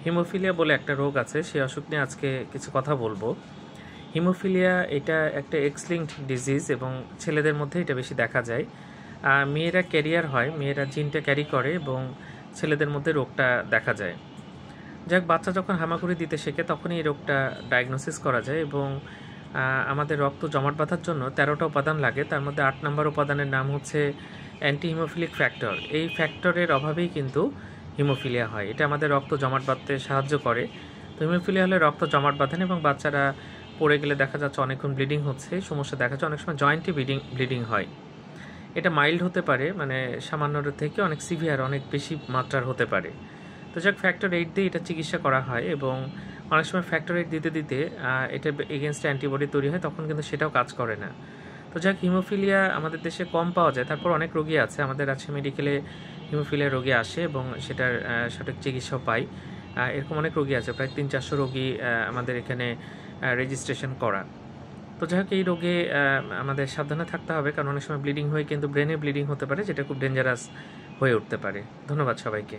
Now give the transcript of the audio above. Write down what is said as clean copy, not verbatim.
Haemophilia বলে একটা রোগ আছে, সেই অসুখ নিয়ে আজকে কিছু কথা বলবো। হিমোফিলিয়া এটা একটা এক্স লিঙ্কড ডিজিজ এবং ছেলেদের মধ্যে এটা বেশি দেখা যায়। মেয়েরা ক্যারিয়ার হয়, মেয়েরা জিনটা ক্যারি করে এবং ছেলেদের মধ্যে রোগটা দেখা যায়। যাক, বাচ্চা যখন হামাগুড়ি দিতে শেখে তখনই এই রোগটা ডায়াগনোসিস করা যায় এবং আমাদের রক্ত জমাট বাঁধার জন্য 13টা উপাদান লাগে। তার মধ্যে 8 নম্বর উপাদানের নাম হচ্ছে অ্যান্টি হিমোফিলিক ফ্যাক্টর। এই ফ্যাক্টরের অভাবেই কিন্তু হিমোফিলিয়া হয়। এটা আমাদের রক্ত জমাট বাঁধতে সাহায্য করে। তো হিমোফিলিয়া হলে রক্ত জমাট বাঁধেন এবং বাচ্চারা পড়ে গেলে দেখা যাচ্ছে অনেকক্ষণ ব্লিডিং হচ্ছে, সমস্যা দেখা যাচ্ছে, অনেক সময় জয়েন্টে ব্লিডিং হয়। এটা মাইল্ড হতে পারে, মানে সামান্যর থেকে অনেক সিভিয়ার, অনেক বেশি মাত্রার হতে পারে। তো যাক, ফ্যাক্টর 8 দিয়ে এটা চিকিৎসা করা হয় এবং অনেক সময় ফ্যাক্টর 8 দিতে দিতে এটা এগেনস্ট অ্যান্টিবডি তৈরি হয়, তখন কিন্তু সেটাও কাজ করে না। তো যাক, হিমোফিলিয়া আমাদের দেশে কম পাওয়া যায়, তারপর অনেক রোগী আছে। আমাদের রাজশাহী মেডিকেলে হিমোফিলিয়া রোগী আসে এবং সেটার সঠিক চিকিৎসাও পাই। এরকম অনেক রোগী আছে, প্রায় 300-400 রোগী আমাদের এখানে রেজিস্ট্রেশন করা। তো যাই হোক, এই রোগে আমাদের সাবধানে থাকতে হবে, কারণ অনেক সময় ব্লিডিং হয়ে কিন্তু ব্রেনে ব্লিডিং হতে পারে, যেটা খুব ডেঞ্জারাস হয়ে উঠতে পারে। ধন্যবাদ সবাইকে।